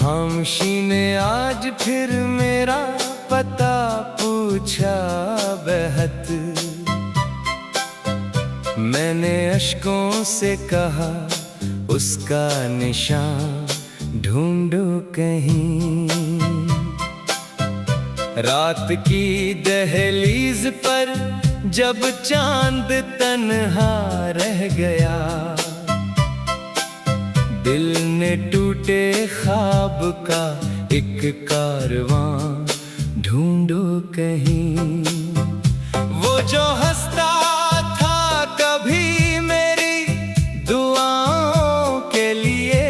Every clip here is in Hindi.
खामोशी ने आज फिर मेरा पता पूछा बेहद। मैंने अश्कों से कहा उसका निशान ढूंढो कहीं। रात की दहलीज पर जब चांद तन्हा रह गया, दिल ने टूटे ख्वाब का एक कारवां ढूंढो कहीं। वो जो हंसता था कभी मेरी दुआओं के लिए,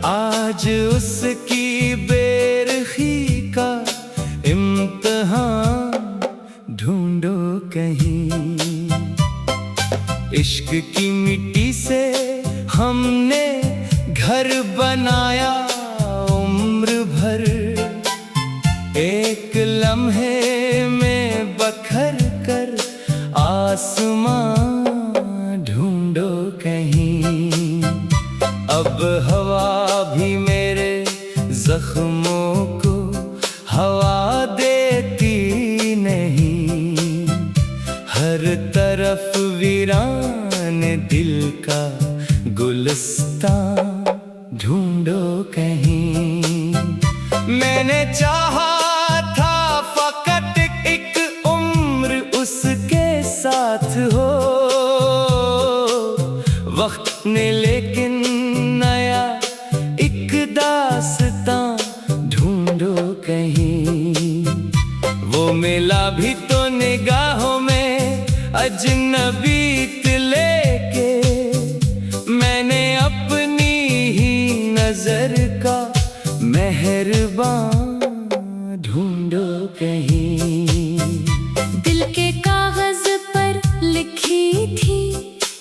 आज उसकी बेरखी का इम्तिहान ढूंढो कहीं। इश्क की मिट्टी से हमने घर बनाया उम्र भर, एक लम्हे में बखर कर आसमां ढूंढो कहीं। अब हवा भी मेरे जख्मों को हवा देती नहीं, हर तरफ वीरान दिल का गुलिस्तां ढूंढो कहीं। मैंने चाहा था फकत एक उम्र उसके साथ हो, वक्त ने लेकिन नया एक दास्तां ढूंढो कहीं। वो मिला भी तो निगाहों में अजनबीत लेके, मैंने अपनी ही नजर का मेहरबान ढूंढो कहीं। दिल के कागज पर लिखी थी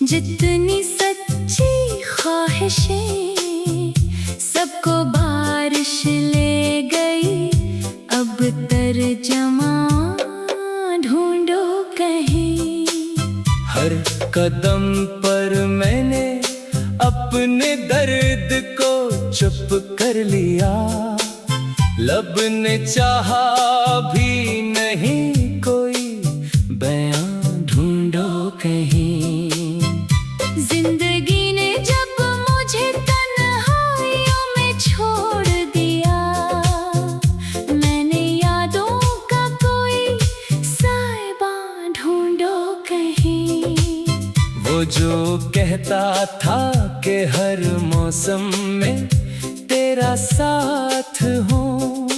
जितनी सच्ची ख्वाहिशें, सबको बारिश ले गई, अब तर्जमा ढूंढो कहीं। हर कदम पर मैंने अपने दर्द को चुप कर लिया, लब ने चाहा भी नहीं कोई बयां ढूंढो कहीं। जिंदगी ने जब मुझे तन्हाइयों में छोड़ दिया, मैंने यादों का कोई साहिबा ढूंढो कहीं। वो जो कहता था कि हर मौसम में तेरा साथ हूँ,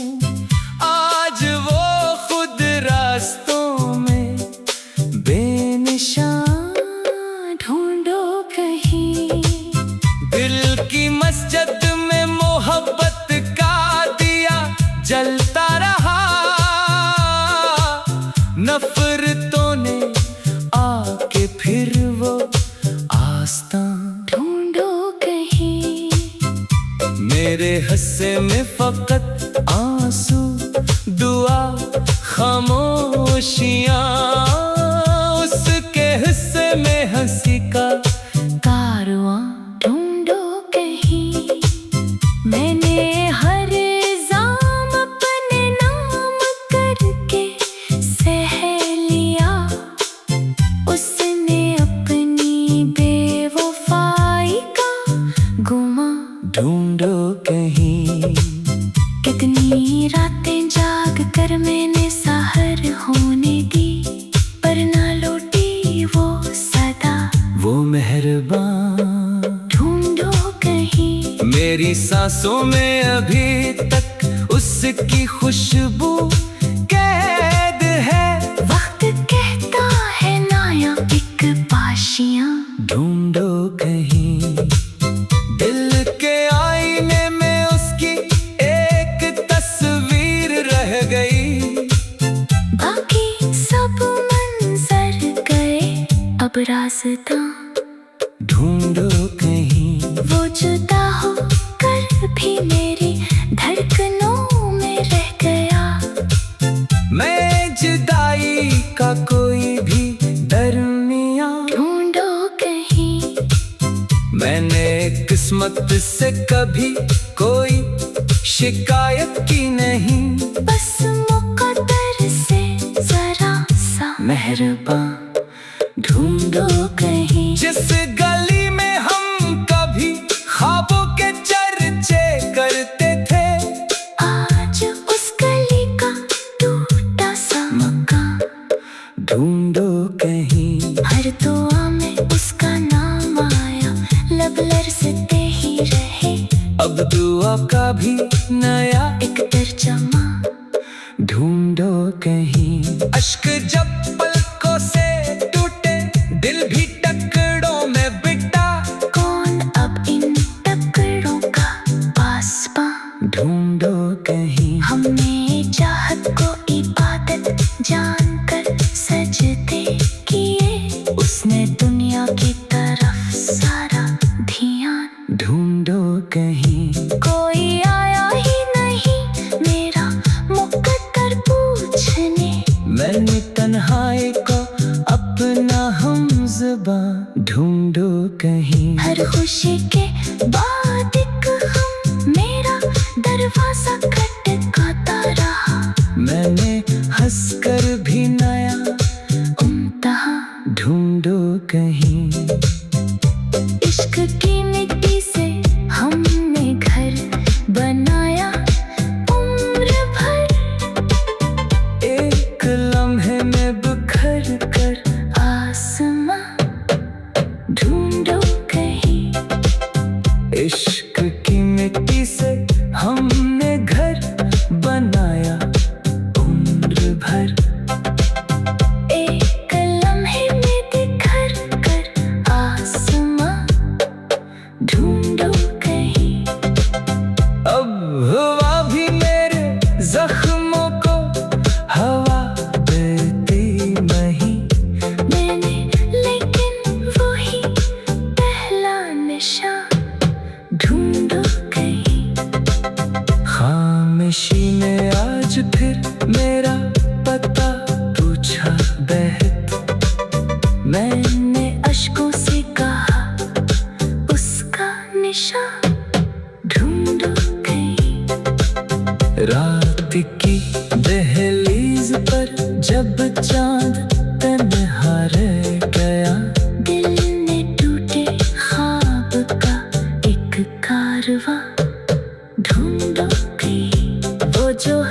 आज वो खुद रास्तों में बेनिशान ढूंढो कहीं। दिल की मस्जिद में मोहब्बत का दिया जलता रहा, नफरतों ने आके फिर वो आस्तां ढूंढो कहीं। मेरे हिस्से में फकत आंसू, दुआ, खामोशियां, उसके हिस्से में हंसी का कारवां ढूंढो कहीं। मैंने हर इल्जाम अपने नाम करके सह लिया, उसने अपनी बेवफाई का गुमा ढूंढो कहीं। कितनी रातें जाग कर मैंने सहर होने दी, पर ना लौटी वो सदा, वो मेहरबान ढूंढो कहीं। मेरी सांसों में अभी तक उसकी खुशबू कैद है, वक्त कहता है नाया एक पाशियां ढूंढो कहीं। दिल के आईने में उसकी एक तस्वीर रह गई, बाकी सब मंजर गए, अब रास्ता ढूंढो कहीं। वो जुदा हो कर भी मेरी धड़कनों में रह गया, मैं जुदाई का कोई भी दरमियां ढूंढो कहीं। मैंने किस्मत किस्मत से कभी कोई शिकायत की नहीं। बस मुकद्दर से जरा सा मेहरबान ढूंढो कहीं। जिस गली में हम कभी ख्वाबों के चर्चे करते थे, आज उस गली का टूटा सा मकान ढूंढो कहीं। हर दुआ में उसका नाम आया, लब लरज़ते ही रहे। अब दुआ का भी नया एक तर्जमा ढूंढो कहीं। अश्क जब पलकों से टूटे, दिल भी टुकड़ों में बिटा, कौन अब इन टुकड़ों का पासबान ढूंढो कहीं। हमने चाहत को इबादत जानकर सजदे किए, उसने दुनिया की तरफ सारा ध्यान ढूंढो कहीं। कोई आया ही नहीं मेरा मुकद्दर पूछने, मैंने तन्हाई को अपना हमज़बां ढूंढो कहीं। हर खुशी के बाद एक गम मेरा दरवाजा खटखटाता रहा। मैंने हंसकर भी नया उम्तहा ढूंढो कहीं। इश्क की मिट्टी से हमने घर बनाया, उम्र भर एक लम्हे में बिखर कर आसमां ढूंढो कहीं। इश्क की मिट्टी से हमने घर बनाया, उम्र भर एक लम्हे में बिखर कर आसमां ढूंढो कहीं। अब हुआ भी मेरे जख्मों को हवा देती नहीं। मैंने लेकिन वही पहला निशान ढूंढो कहीं। खामोशी ने आज फिर मेरा पता पूछा बेहद। मैंने अश्कों से कहा उसका निशान ढूंढो कहीं। रात की दहलीज पर जब चांद तन्हा रह गया, दिल ने टूटे ख्वाब का एक कारवां ढूंढो कहीं। वो जो